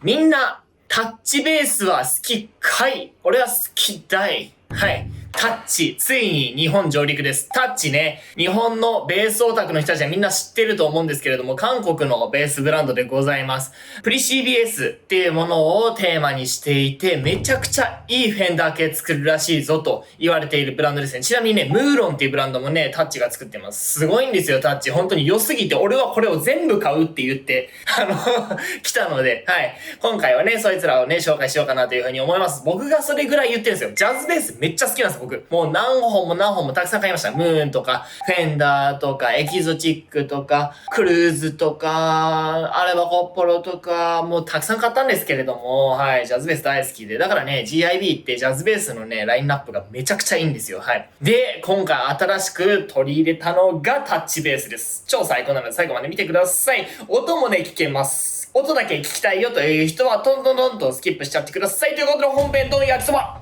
みんな、タッチベースは好きかい？俺は好きだい。はい。タッチ、ついに日本上陸です。タッチね、日本のベースオタクの人たちはみんな知ってると思うんですけれども、韓国のベースブランドでございます。プリ CBS っていうものをテーマにしていて、めちゃくちゃいいフェンダー系作るらしいぞと言われているブランドですね。ちなみにね、ムーロンっていうブランドもね、タッチが作ってます。すごいんですよ、タッチ。本当に良すぎて、俺はこれを全部買うって言って、来たので、はい。今回はね、そいつらをね、紹介しようかなというふうに思います。僕がそれぐらい言ってるんですよ。ジャズベースめっちゃ好きなんです、僕。もう何本もたくさん買いました。ムーンとか、フェンダーとか、エキゾチックとか、クルーズとか、アルバコッポロとか、もうたくさん買ったんですけれども、はい、ジャズベース大好きで。だからね、GIB ってジャズベースのね、ラインナップがめちゃくちゃいいんですよ。はい。で、今回新しく取り入れたのがタッチベースです。超最高なので最後まで見てください。音もね、聞けます。音だけ聞きたいよという人は、どんどんスキップしちゃってください。ということで、本編どん焼きそば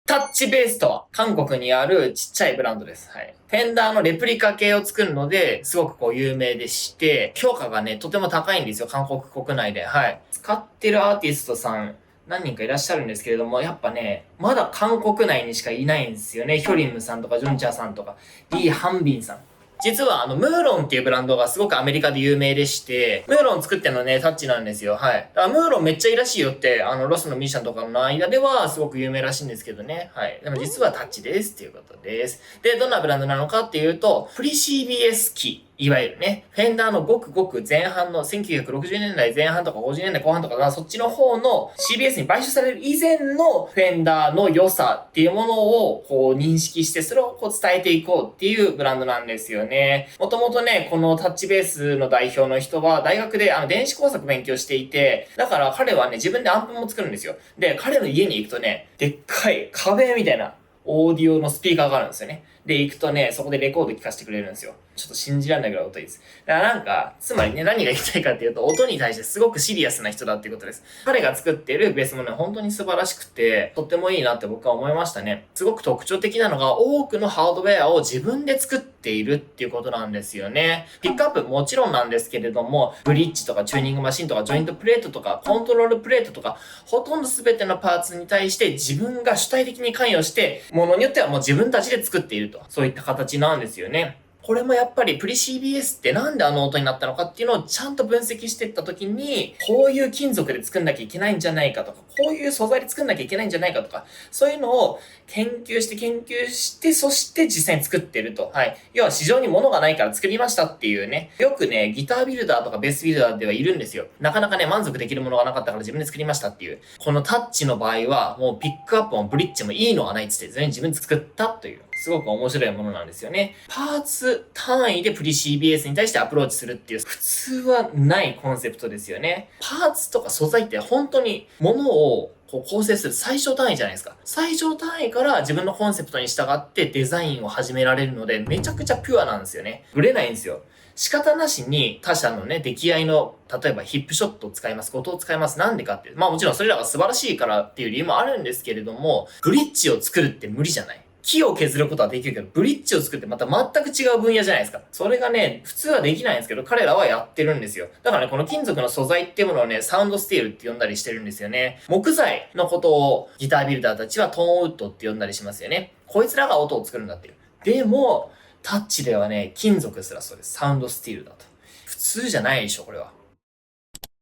タッチベースとは韓国にあるちっちゃいブランドです。はい。フェンダーのレプリカ系を作るので、すごくこう有名でして、評価がね、とても高いんですよ。韓国国内で。はい。使ってるアーティストさん、何人かいらっしゃるんですけれども、やっぱね、まだ韓国内にしかいないんですよね。ヒョリムさんとかジョンチャさんとか、リー・ハンビンさん。実はムーロンっていうブランドがすごくアメリカで有名でして、ムーロン作ってるのね、タッチなんですよ。はい。だからムーロンめっちゃいいらしいよって、ロスのミュージシャンとかの間ではすごく有名らしいんですけどね。はい。でも実はタッチですっていうことです。で、どんなブランドなのかっていうと、プリ CBS 機。いわゆるね、フェンダーのごくごく前半の1960年代前半とか50年代後半とかそっちの方の CBS に買収される以前のフェンダーの良さっていうものをこう認識して、それをこう伝えていこうっていうブランドなんですよね。もともとね、このタッチベースの代表の人は大学で電子工作勉強していて、だから彼はね、自分でアンプも作るんですよ。で、彼の家に行くとね、でっかい壁みたいなオーディオのスピーカーがあるんですよね。で、行くとね、そこでレコード聴かせてくれるんですよ。ちょっと信じられないぐらい音いいです。だからなんか、つまりね、何が言いたいかっていうと、音に対してすごくシリアスな人だっていうことです。彼が作っているベースもね、本当に素晴らしくて、とってもいいなって僕は思いましたね。すごく特徴的なのが、多くのハードウェアを自分で作っているっていうことなんですよね。ピックアップもちろんなんですけれども、ブリッジとかチューニングマシンとかジョイントプレートとかコントロールプレートとか、ほとんど全てのパーツに対して自分が主体的に関与して、ものによってはもう自分たちで作っていると。そういった形なんですよね。これもやっぱりプリ CBS ってなんであの音になったのかっていうのをちゃんと分析していった時に、こういう金属で作んなきゃいけないんじゃないかとか、こういう素材で作んなきゃいけないんじゃないかとか、そういうのを研究して、そして実際に作ってると。はい。要は市場に物がないから作りましたっていうね。よくね、ギタービルダーとかベースビルダーではいるんですよ。なかなかね、満足できるものがなかったから自分で作りましたっていう。このタッチの場合は、もうピックアップもブリッジもいいのがないっつって全員自分で作ったという。すごく面白いものなんですよね。パーツ単位でプリ CBS に対してアプローチするっていう、普通はないコンセプトですよね。パーツとか素材って本当に物をこう構成する最小単位じゃないですか。最小単位から自分のコンセプトに従ってデザインを始められるので、めちゃくちゃピュアなんですよね。ぶれないんですよ。仕方なしに他社のね、出来合いの、例えばヒップショットを使います、音を使います。なんでかって。まあもちろんそれらが素晴らしいからっていう理由もあるんですけれども、ブリッジを作るって無理じゃない。木を削ることはできるけど、ブリッジを作ってまた全く違う分野じゃないですか。それがね、普通はできないんですけど、彼らはやってるんですよ。だからね、この金属の素材っていうものをね、サウンドスティールって呼んだりしてるんですよね。木材のことをギタービルダーたちはトーンウッドって呼んだりしますよね。こいつらが音を作るんだっていう。でも、タッチではね、金属すらそうです。サウンドスティールだと。普通じゃないでしょ、これは。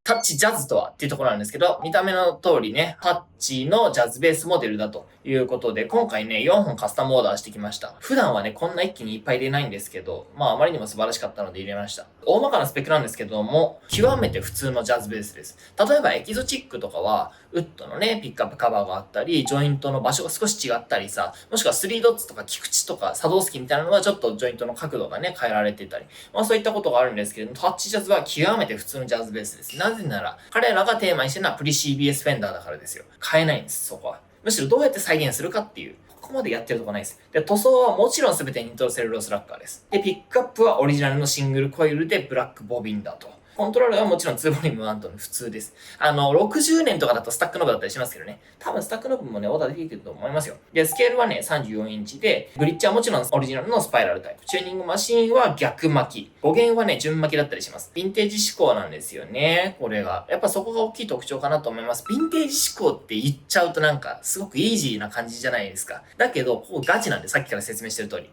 タッチジャズとはっていうところなんですけど、見た目の通りね、タッチのジャズベースモデルだということで、今回ね、4本カスタムオーダーしてきました。普段はね、こんな一気にいっぱい入れないんですけど、まああまりにも素晴らしかったので入れました。大まかなスペックなんですけども、極めて普通のジャズベースです。例えばエキゾチックとかは、ウッドのね、ピックアップカバーがあったり、ジョイントの場所が少し違ったりさ、もしくは3ドッツとか菊池とか作動スキみたいなのはちょっとジョイントの角度がね、変えられてたり、まあそういったことがあるんですけれども、タッチジャズは極めて普通のジャズベースです。なぜなら、彼らがテーマにしてるのはプリ CBS フェンダーだからですよ。変えないんです、そこは。むしろどうやって再現するかっていう。ここまでやってるとこないです。で、塗装はもちろん全てニトロセルロースラッカーです。で、ピックアップはオリジナルのシングルコイルでブラックボビンだと。コントローラーはもちろん2ボリューム1と普通です。60年とかだとスタックノブだったりしますけどね。多分スタックノブもね、オーダーできると思いますよ。で、スケールはね、34インチで、ブリッジはもちろんオリジナルのスパイラルタイプ。チューニングマシンは逆巻き。語源はね、順巻きだったりします。ヴィンテージ志向なんですよね、これが。やっぱそこが大きい特徴かなと思います。ヴィンテージ志向って言っちゃうとなんか、すごくイージーな感じじゃないですか。だけど、こうガチなんで、さっきから説明してる通り。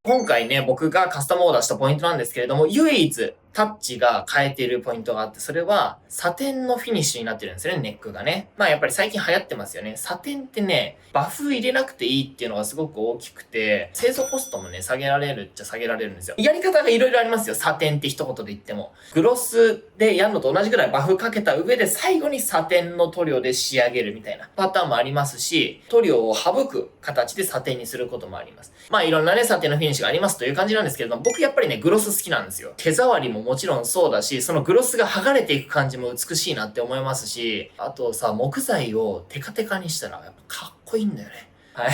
今回ね、僕がカスタムオーダーしたポイントなんですけれども、唯一タッチが変えているポイントがあって、それはサテンのフィニッシュになってるんですよね、ネックがね。まあやっぱり最近流行ってますよね。サテンってね、バフ入れなくていいっていうのがすごく大きくて、製造コストもね、下げられるっちゃ下げられるんですよ。やり方がいろいろありますよ、サテンって一言で言っても。グロスでやるのと同じぐらいバフかけた上で最後にサテンの塗料で仕上げるみたいなパターンもありますし、塗料を省く形でサテンにすることもあります。まあいろんなね、サテンのフィニッシュがありますという感じなんですけれども、僕やっぱりね、グロス好きなんですよ。手触りももちろんそうだし、そのグロスが剥がれていく感じも美しいなって思いますし、あとさ、木材をテカテカにしたらやっぱかっこいいんだよね。はい。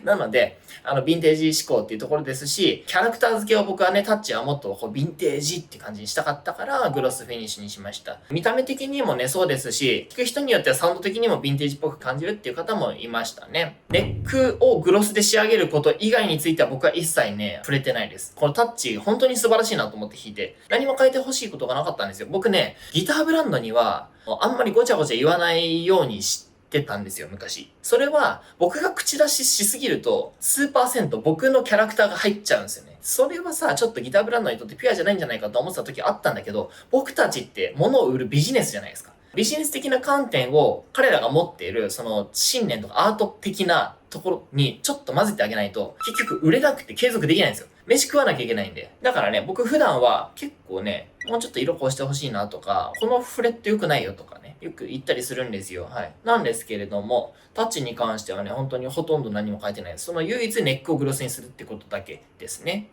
なので、ヴィンテージ志向っていうところですし、キャラクター付けを僕はね、タッチはもっとこう、ヴィンテージって感じにしたかったから、グロスフィニッシュにしました。見た目的にもね、そうですし、聞く人によってはサウンド的にもヴィンテージっぽく感じるっていう方もいましたね。ネックをグロスで仕上げること以外については僕は一切ね、触れてないです。このタッチ、本当に素晴らしいなと思って弾いて、何も変えてほしいことがなかったんですよ。僕ね、ギターブランドには、あんまりごちゃごちゃ言わないようにしてたんですよ、昔。それは、僕が口出ししすぎると、数パーセント僕のキャラクターが入っちゃうんですよね。それはさ、ちょっとギターブランドにとってピュアじゃないんじゃないかと思ってた時あったんだけど、僕たちって物を売るビジネスじゃないですか。ビジネス的な観点を彼らが持っている、その信念とかアート的なところにちょっと混ぜてあげないと、結局売れなくて継続できないんですよ。飯食わなきゃいけないんで。だからね、僕普段は結構ね、もうちょっと色こうしてほしいなとか、このフレット良くないよとかね、よく言ったりするんですよ。はい。なんですけれども、タッチに関してはね、本当にほとんど何も変えてないです。その唯一ネックをグロスにするってことだけですね。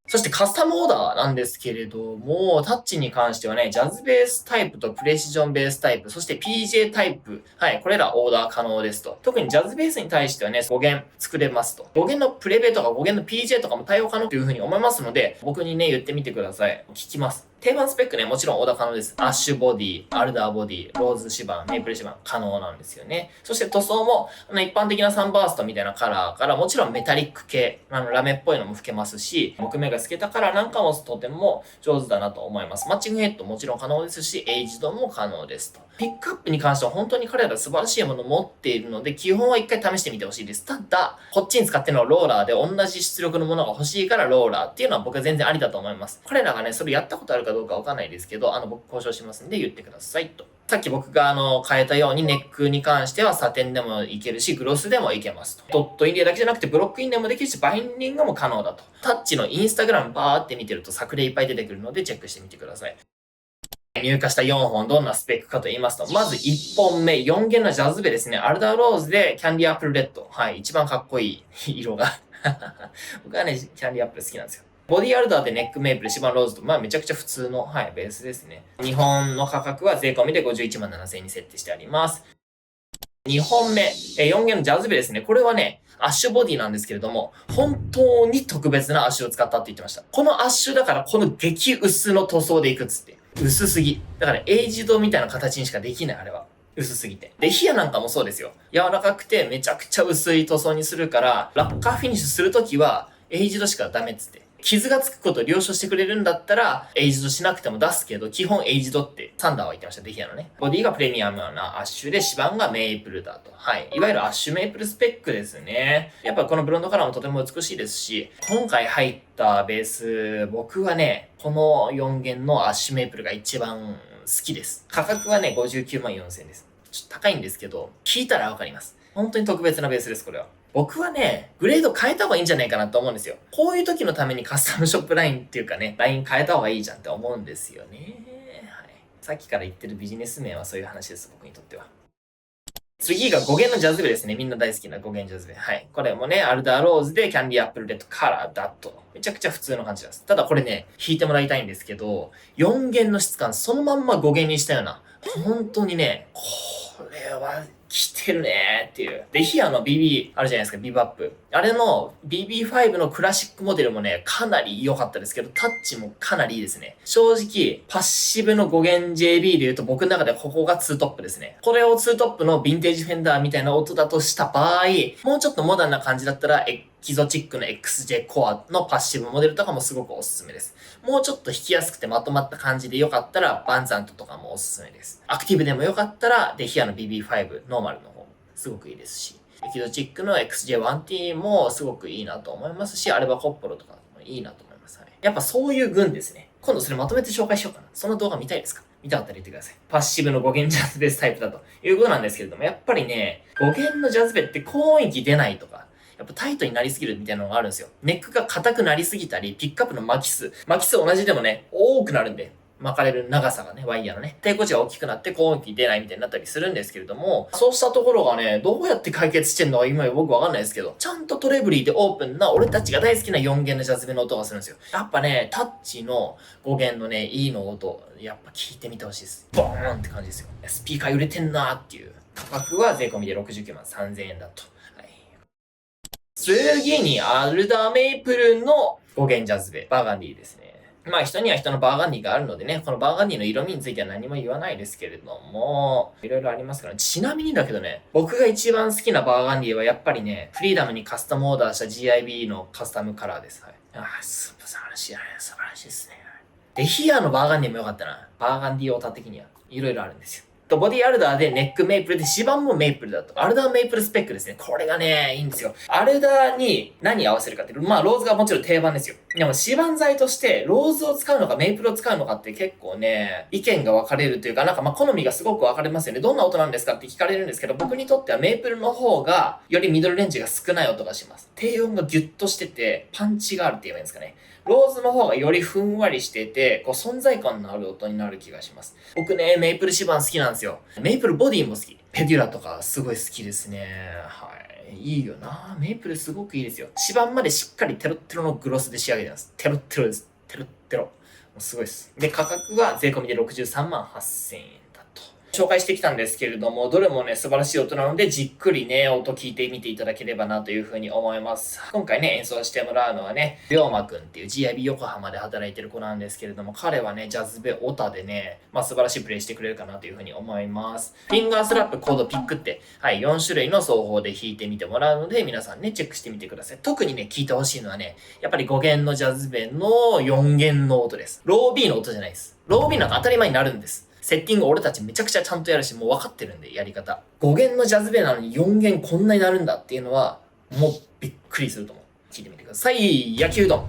そしてカスタムオーダーなんですけれども、タッチに関してはね、ジャズベースタイプとプレシジョンベースタイプ、そして PJ タイプ、はい、これらオーダー可能ですと。特にジャズベースに対してはね、語源作れますと。語源のプレベとか語源の PJ とかも対応可能というふうに思いますので、僕にね、言ってみてください。聞きます。定番スペックね、もちろんオーダー可能です。アッシュボディ、アルダーボディ、ローズ指板、メイプル指板可能なんですよね。そして塗装も、一般的なサンバーストみたいなカラーから、もちろんメタリック系、ラメっぽいのも吹けますし、木目が透けたカラーなんかもとても上手だなと思います。マッチングヘッドもちろん可能ですし、エイジドも可能ですと。ピックアップに関しては本当に彼ら素晴らしいものを持っているので、基本は一回試してみてほしいです。ただ、こっちに使ってるのはローラーで同じ出力のものが欲しいからローラーっていうのは僕は全然ありだと思います。彼らがね、それやったことあるかどうかわかんないですけど、僕交渉しますんで言ってくださいと。さっき僕が変えたようにネックに関してはサテンでもいけるし、グロスでもいけますと。ドットインレイだけじゃなくてブロックインレイもできるし、バインディングも可能だと。タッチのインスタグラムバーって見てると作例いっぱい出てくるのでチェックしてみてください。入荷した4本どんなスペックかと言いますと、まず1本目、4弦のジャズベですね。アルダーローズでキャンディアップルレッド。はい、一番かっこいい色が。僕はね、キャンディアップル好きなんですよ。ボディアルダーでネックメイプル、シバンローズと、まあめちゃくちゃ普通の、はい、ベースですね。日本の価格は税込みで51万7000円に設定してあります。2本目、4弦のジャズベですね。これはね、アッシュボディなんですけれども、本当に特別なアッシュを使ったって言ってました。このアッシュだからこの激薄の塗装でいくっつって。薄すぎ。だからエイジドみたいな形にしかできない、あれは。薄すぎて。で、ヒアなんかもそうですよ。柔らかくてめちゃくちゃ薄い塗装にするから、ラッカーフィニッシュするときは、エイジドしかダメっつって。傷がつくことを了承してくれるんだったら、エイジドしなくても出すけど、基本エイジドってサンダーは言ってました、デヒアのね。ボディがプレミアムなアッシュで、指板がメイプルだと。はい。いわゆるアッシュメイプルスペックですね。やっぱこのブロンドカラーもとても美しいですし、今回入ったベース、僕はね、この4弦のアッシュメイプルが一番好きです。価格はね、59万4000円です。ちょっと高いんですけど、聞いたらわかります。本当に特別なベースです、これは。僕はね、グレード変えた方がいいんじゃないかなと思うんですよ。こういう時のためにカスタムショップラインっていうかね、ライン変えた方がいいじゃんって思うんですよね。はい。さっきから言ってるビジネス面はそういう話です、僕にとっては。次が5弦のジャズベですね。みんな大好きな5弦ジャズベ。はい。これもね、アルダーローズでキャンディアップルレッドカラーだと。めちゃくちゃ普通の感じなんです。ただこれね、弾いてもらいたいんですけど、4弦の質感そのまんま5弦にしたような、本当にね、これは来てるねーっていう。デヒアの BB あるじゃないですか、ビブアップ。あれの BB5 のクラシックモデルもね、かなり良かったですけど、タッチもかなりいいですね。正直、パッシブの5弦 JB で言うと僕の中でここが2トップですね。これを2トップのヴィンテージフェンダーみたいな音だとした場合、もうちょっとモダンな感じだったら、エキゾチックの XJ コアのパッシブモデルとかもすごくおすすめです。もうちょっと弾きやすくてまとまった感じで良かったら、バンザントとかもおすすめです。アクティブでも良かったら、デヒアの BB5 ノーマルの方もすごくいいですし、エキゾチックの XJ1T もすごくいいなと思いますし、アルバコッポロとかもいいなと思います。はい、やっぱそういう群ですね。今度それまとめて紹介しようかな。その動画見たいですか？見たかったら言ってください。パッシブの5弦ジャズベースタイプだということなんですけれども、やっぱりね、5弦のジャズベって高音域出ないとか、やっぱタイトになりすぎるみたいなのがあるんですよ。ネックが硬くなりすぎたり、ピックアップの巻き数同じでもね、多くなるんで、巻かれる長さがね、ワイヤーのね、抵抗値が大きくなって高音域出ないみたいになったりするんですけれども、そうしたところがね、どうやって解決してんのか今僕わかんないですけど、ちゃんとトレブリーでオープンな俺たちが大好きな4弦のジャズベの音がするんですよ。やっぱね、タッチの5弦のね、いいの音、やっぱ聞いてみてほしいです。ボーンって感じですよ。スピーカー揺れてんなーっていう。価格は税込みで69万3000円だと。はい、次に、アルダメイプルの5弦ジャズベ、バーガンディですね。まあ人には人のバーガンディがあるのでね、このバーガンディの色味については何も言わないですけれども、いろいろありますから、ちなみにだけどね、僕が一番好きなバーガンディはやっぱりね、フリーダムにカスタムオーダーした GIB のカスタムカラーです。はい。素晴らしいですね。デヒアのバーガンディも良かったな。バーガンディオタ的にはいろいろあるんですよ。ボディアルダーでネックメイプルで指板もメイプルだと。アルダーメイプルスペックですね。これがね、いいんですよ。アルダーに何合わせるかって、まあローズがもちろん定番ですよ。でも指板材としてローズを使うのかメイプルを使うのかって結構ね、意見が分かれるというか、なんかまあ好みがすごく分かれますよね。どんな音なんですかって聞かれるんですけど、僕にとってはメイプルの方がよりミドルレンジが少ない音がします。低音がギュッとしてて、パンチがあるって言えばいいんですかね。ローズの方がよりふんわりしてて、こう存在感のある音になる気がします。僕ね、メイプル指板好きなんですよ。メイプルボディも好き。ペデュラとかすごい好きですね。はい。いいよな。メイプルすごくいいですよ。指板までしっかりテロッテロのグロスで仕上げてます。テロッテロです。テロッテロ。もうすごいです。で、価格は税込みで63万8000円だと。紹介してきたんですけれども、どれもね、素晴らしい音なので、じっくりね、音聞いてみていただければなというふうに思います。今回ね、演奏してもらうのはね、りょうまくんっていう GIB 横浜で働いてる子なんですけれども、彼はね、ジャズベオタでね、まあ素晴らしいプレイしてくれるかなというふうに思います。フィンガースラップ、コード、ピックって、はい、4種類の奏法で弾いてみてもらうので、皆さんね、チェックしてみてください。特にね、聞いてほしいのはね、やっぱり5弦のジャズベの4弦の音です。ロー B の音じゃないです。ロー B なんか当たり前になるんです。セッティング俺たちめちゃくちゃちゃんとやるし、もう分かってるんで、やり方。5弦のジャズベなのに4弦こんなになるんだっていうのは、もうびっくりすると思う。聞いてみてください。野球丼。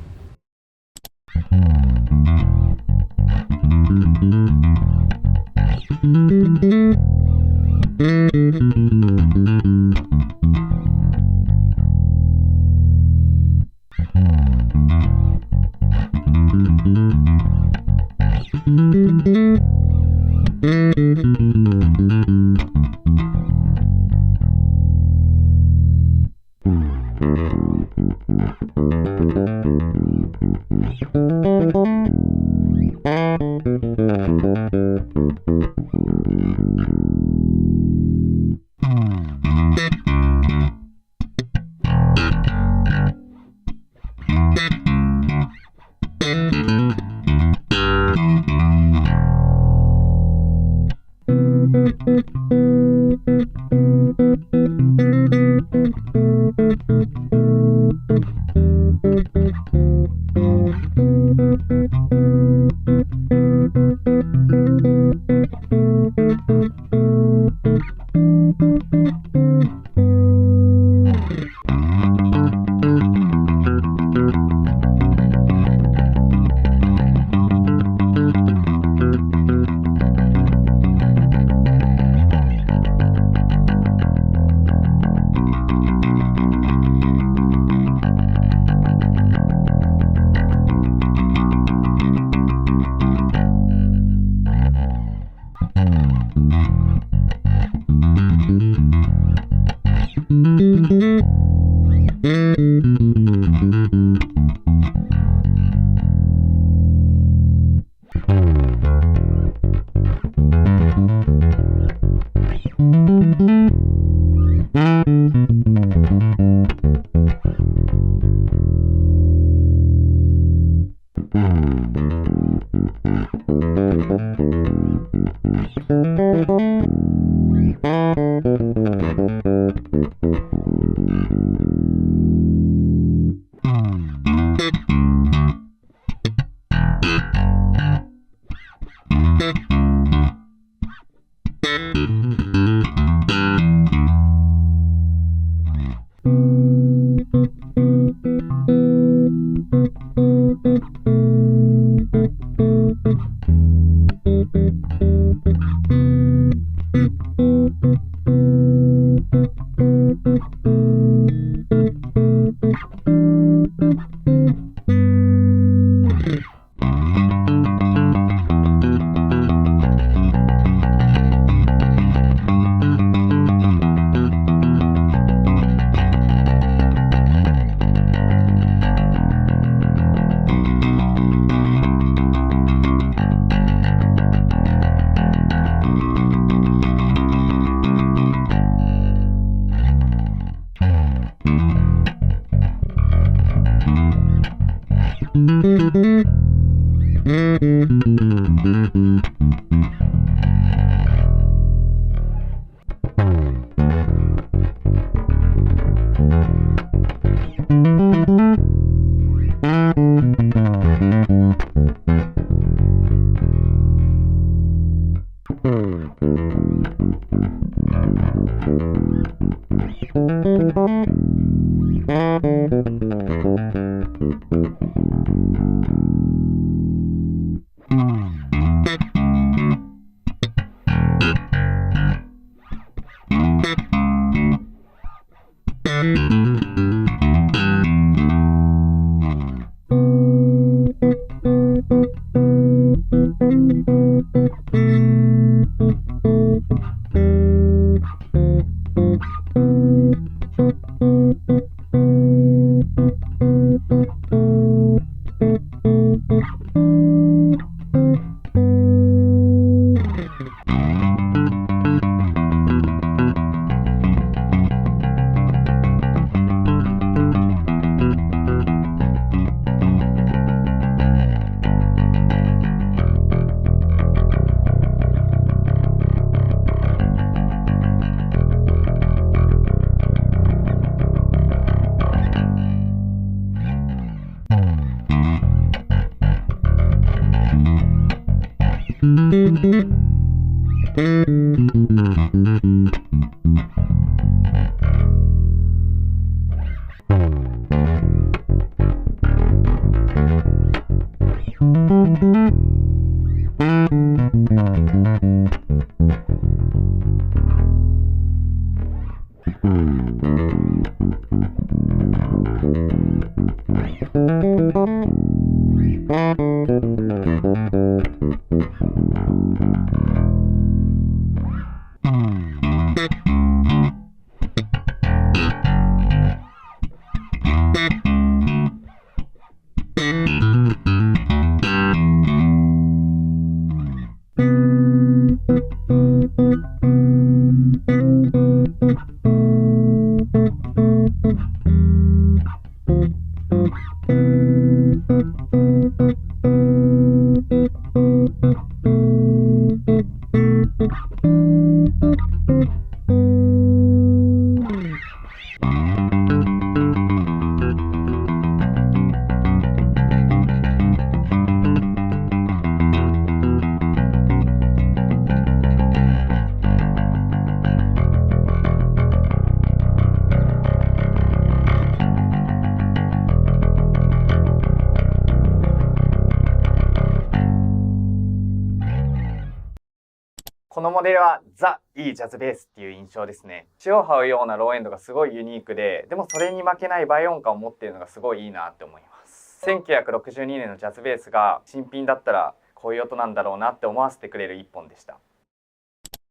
このモデルはザ・いいジャズベースっていう印象ですね。地を這うようなローエンドがすごいユニークで、でもそれに負けない倍音感を持っているのがすごいいいなって思います。1962年のジャズベースが新品だったらこういう音なんだろうなって思わせてくれる一本でした。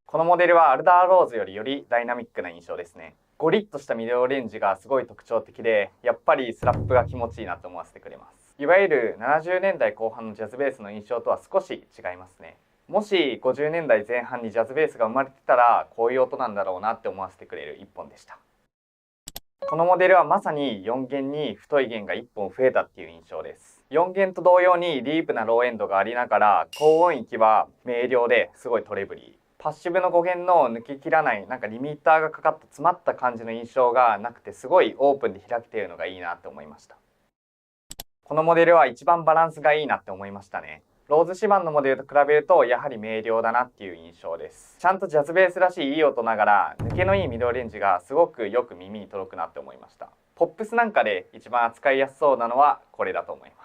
このモデルはアルダーローズよりダイナミックな印象ですね。ゴリッとしたミドルレンジがすごい特徴的で、やっぱりスラップが気持ちいいなと思わせてくれます。いわゆる70年代後半のジャズベースの印象とは少し違いますね。もし50年代前半にジャズベースが生まれてたらこういう音なんだろうなって思わせてくれる一本でした。このモデルはまさに4弦に太い弦が1本増えたっていう印象です。4弦と同様にディープなローエンドがありながら高音域は明瞭ですごいトレブリー。パッシブの語源の抜けきらないなんかリミッターがかかった詰まった感じの印象がなくて、すごいオープンで開けているのがいいなって思いました。このモデルは一番バランスがいいなって思いましたね。ローズシバンのモデルと比べるとやはり明瞭だなっていう印象です。ちゃんとジャズベースらしいいい音ながら抜けのいいミドルレンジがすごくよく耳に届くなって思いました。ポップスなんかで一番扱いやすそうなのはこれだと思います。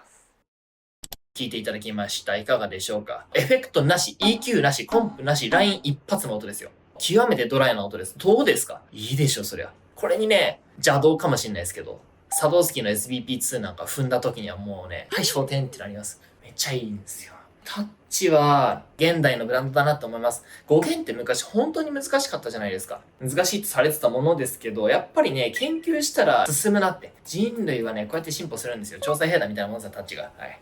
聞いていただきました。いかがでしょうか？エフェクトなし、EQ なし、コンプなし、ライン一発の音ですよ。極めてドライな音です。どうですか？いいでしょ、そりゃ。これにね、邪道かもしれないですけど、サドースキーの SBP2 なんか踏んだ時にはもうね、はい、焦点ってなります。めっちゃいいんですよ。タッチは現代のブランドだなと思います。語源って昔本当に難しかったじゃないですか。難しいとされてたものですけど、やっぱりね、研究したら進むなって。人類はね、こうやって進歩するんですよ。調査兵団みたいなもんですよ、タッチが。はい。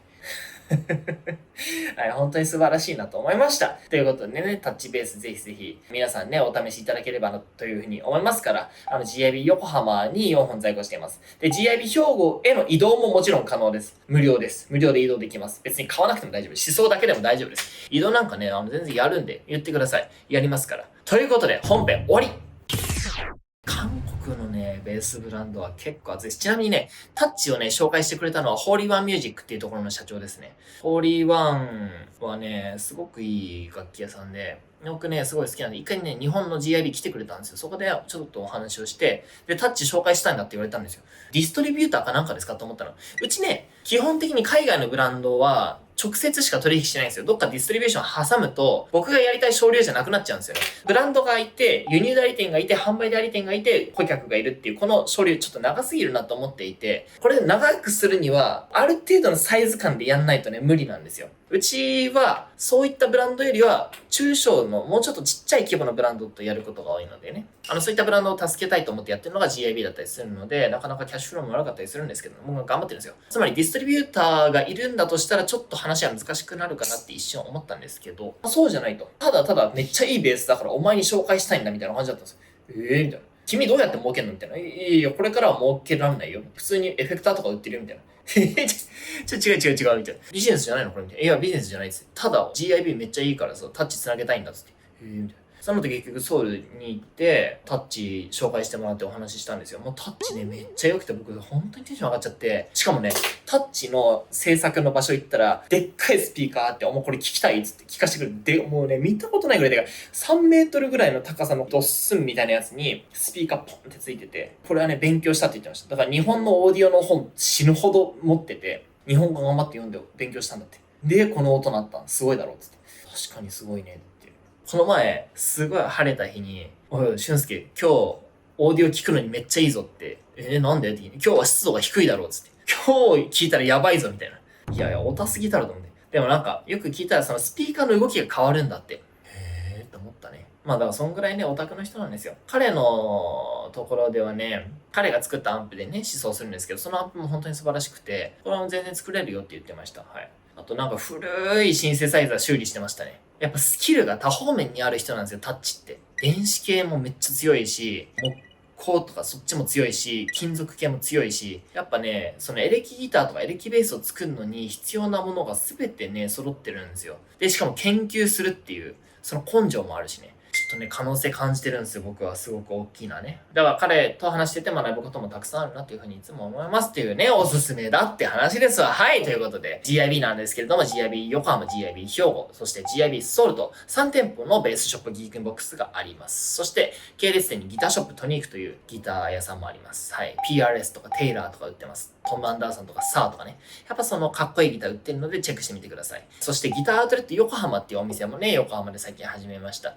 はい、本当に素晴らしいなと思いました。ということでね、タッチベースぜひぜひ皆さんね、お試しいただければなというふうに思いますから、GIB 横浜に4本在庫しています。で、GIB 兵庫への移動ももちろん可能です。無料です。無料で移動できます。別に買わなくても大丈夫。思想だけでも大丈夫です。移動なんかね、全然やるんで言ってください。やりますから。ということで、本編終わり。韓国のね、ベースブランドは結構熱いです。ちなみにね、タッチをね、紹介してくれたのは、ホーリーワンミュージックっていうところの社長ですね。ホーリーワンはね、すごくいい楽器屋さんで、僕ね、すごい好きなんで、一回ね、日本の GIB 来てくれたんですよ。そこでちょっとお話をして、で、タッチ紹介したいんだって言われたんですよ。ディストリビューターかなんかですかと思ったの。うちね、基本的に海外のブランドは、直接しか取引してないんですよ。どっかディストリビューション挟むと、僕がやりたい省流じゃなくなっちゃうんですよね。ブランドがいて、輸入代理店がいて、販売代理店がいて、顧客がいるっていう、この省流ちょっと長すぎるなと思っていて、これ長くするには、ある程度のサイズ感でやんないとね、無理なんですよ。うちは、そういったブランドよりは、中小の、もうちょっとちっちゃい規模のブランドとやることが多いのでね。そういったブランドを助けたいと思ってやってるのが GIB だったりするので、なかなかキャッシュフローも悪かったりするんですけど、もう頑張ってるんですよ。つまりディストリビューターがいるんだとしたら、ちょっと話は難しくなるかなって一瞬思ったんですけど、そうじゃないと。ただただめっちゃいいベースだからお前に紹介したいんだみたいな感じだったんですよ。みたいな。君どうやって儲けんのみたいな。いや、これからは儲けられないよ。普通にエフェクターとか売ってるよみたいな。違うみたいな。ビジネスじゃないのこれみたいな。いや、ビジネスじゃないです。ただ、GIB めっちゃいいからさ、タッチ繋げたいんだっつって。みたいな。その後結局ソウルに行って、タッチ紹介してもらってお話ししたんですよ。もうタッチね、めっちゃ良くて僕、本当にテンション上がっちゃって。しかもね、タッチの制作の場所行ったら、でっかいスピーカーって、もうこれ聞きたいっつって聞かせてくる。で、もうね、見たことないぐらいでかい。3メートルぐらいの高さのドッスンみたいなやつに、スピーカーポンってついてて、これはね、勉強したって言ってました。だから日本のオーディオの本死ぬほど持ってて、日本語頑張って読んで勉強したんだって。で、この音鳴ったんすごいだろうっつって。確かにすごいねって。この前、すごい晴れた日に、おい、俊介、今日、オーディオ聞くのにめっちゃいいぞって。なんでって聞いて、今日は湿度が低いだろうっつって。今日聞いたらやばいぞみたいな。いやいや、おたすぎたろと思って。でもなんか、よく聞いたらそのスピーカーの動きが変わるんだって。へーと思ったね。まあだからそんぐらいね、オタクの人なんですよ。彼のところではね、彼が作ったアンプでね、思想するんですけど、そのアンプも本当に素晴らしくて、これも全然作れるよって言ってました。はい。あとなんか古いシンセサイザー修理してましたね。やっぱスキルが多方面にある人なんですよ、タッチって。電子系もめっちゃ強いし、木工とかそっちも強いし、金属系も強いし、やっぱね、そのエレキギターとかエレキベースを作るのに必要なものが全てね、揃ってるんですよ。で、しかも研究するっていう、その根性もあるしね。ちょっとね、可能性感じてるんですよ、僕は。すごく大きなね。だから彼と話してて学ぶこともたくさんあるなっていうふうにいつも思いますっていうね、おすすめだって話ですわ。はい、ということで、GIB なんですけれども、GIB 横浜、GIB 兵庫、そして GIB ソウルと3店舗のベースショップギークンボックスがあります。そして、系列店にギターショップトニークというギター屋さんもあります。はい。PRS とかテイラーとか売ってます。トム・アンダーソンとかサーとかね。やっぱそのかっこいいギター売ってるのでチェックしてみてください。そしてギターアウトレット横浜っていうお店もね、横浜で最近始めました。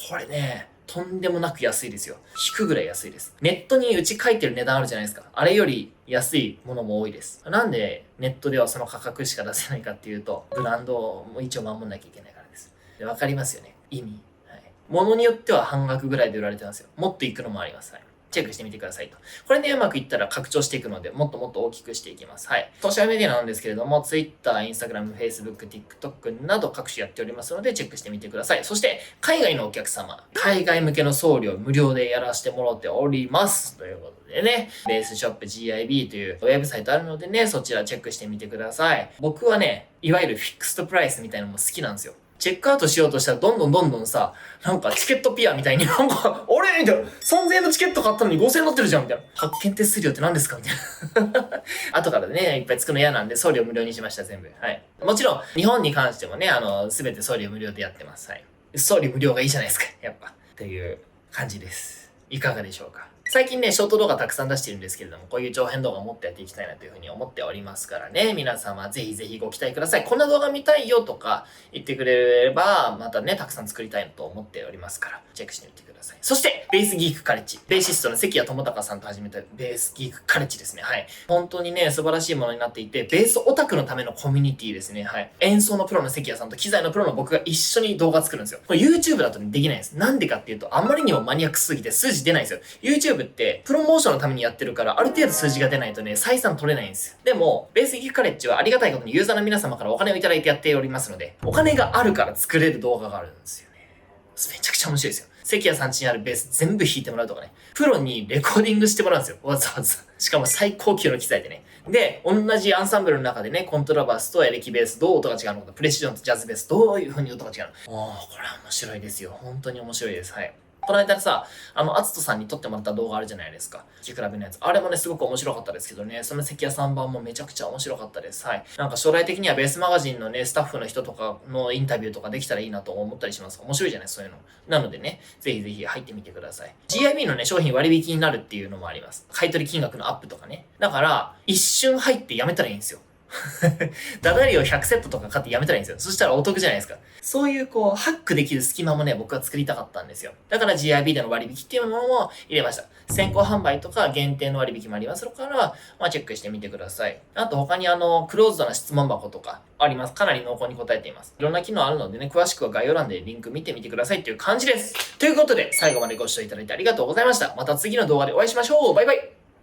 これね、とんでもなく安いですよ。引くぐらい安いです。ネットにうち書いてる値段あるじゃないですか。あれより安いものも多いです。なんでネットではその価格しか出せないかっていうと、ブランドも一応守んなきゃいけないからです。で、わかりますよね。意味。はい。物によっては半額ぐらいで売られてますよ。もっといくのもあります。はい。チェックしてみてくださいと。これね、うまくいったら拡張していくので、もっともっと大きくしていきます。はい。ソーシャルメディアなんですけれども、Twitter、Instagram、Facebook、TikTok など各種やっておりますので、チェックしてみてください。そして、海外のお客様、海外向けの送料無料でやらせてもらっております。ということでね、ベースショップ GIB というウェブサイトあるのでね、そちらチェックしてみてください。僕はね、いわゆるフィックストプライスみたいなのも好きなんですよ。チェックアウトしようとしたらどんどんさ、なんかチケットピアみたいになんか、あれみたいな。3000円のチケット買ったのに5000円乗ってるじゃんみたいな。発券手数料って何ですかみたいな。後からね、いっぱいつくの嫌なんで送料無料にしました、全部。はい。もちろん、日本に関してもね、すべて送料無料でやってます。はい。送料無料がいいじゃないですか、やっぱ。っていう感じです。いかがでしょうか。最近ね、ショート動画たくさん出してるんですけれども、こういう長編動画をもっとやっていきたいなというふうに思っておりますからね、皆様ぜひぜひご期待ください。こんな動画見たいよとか言ってくれれば、またね、たくさん作りたいと思っておりますから、チェックしてみてください。そして、ベースギークカレッジ。ベーシストの関谷智隆さんと始めたベースギークカレッジですね。はい。本当にね、素晴らしいものになっていて、ベースオタクのためのコミュニティですね。はい。演奏のプロの関谷さんと機材のプロの僕が一緒に動画作るんですよ。これ YouTube だとね、できないんです。なんでかっていうと、あんまりにもマニアックすぎて数字出ないんですよ。YouTube って、プロモーションのためにやってるから、ある程度数字が出ないとね、採算取れないんですよ。でも、ベースギークカレッジはありがたいことにユーザーの皆様からお金をいただいてやっておりますので、お金があるから作れる動画があるんですよね。めちゃくちゃ面白いですよ。関谷さん家にあるベース全部弾いてもらうとかね。プロにレコーディングしてもらうんですよ。わざわざ。しかも最高級の機材でね。で、同じアンサンブルの中でね、コントラバスとエレキベースどう音が違うのか、プレシジョンとジャズベースどういう風に音が違うのか。これは面白いですよ。本当に面白いです。はい。この間さ、アツトさんに撮ってもらった動画あるじゃないですか。聴き比べのやつ。あれもね、すごく面白かったですけどね、その関谷さん版もめちゃくちゃ面白かったです。はい。なんか将来的にはベースマガジンのね、スタッフの人とかのインタビューとかできたらいいなと思ったりします。面白いじゃないそういうの。なのでね、ぜひぜひ入ってみてください。GIB のね、商品割引になるっていうのもあります。買い取り金額のアップとかね。だから、一瞬入ってやめたらいいんですよ。ダダリを100セットとか買ってやめたらいいんですよ。そしたらお得じゃないですか。そういうこう、ハックできる隙間もね、僕は作りたかったんですよ。だから GIB での割引っていうものも入れました。先行販売とか限定の割引もありますから、まあチェックしてみてください。あと他にクローズドな質問箱とかあります。かなり濃厚に答えています。いろんな機能あるのでね、詳しくは概要欄でリンク見てみてくださいっていう感じです。ということで、最後までご視聴いただいてありがとうございました。また次の動画でお会いしましょう。バイバイ。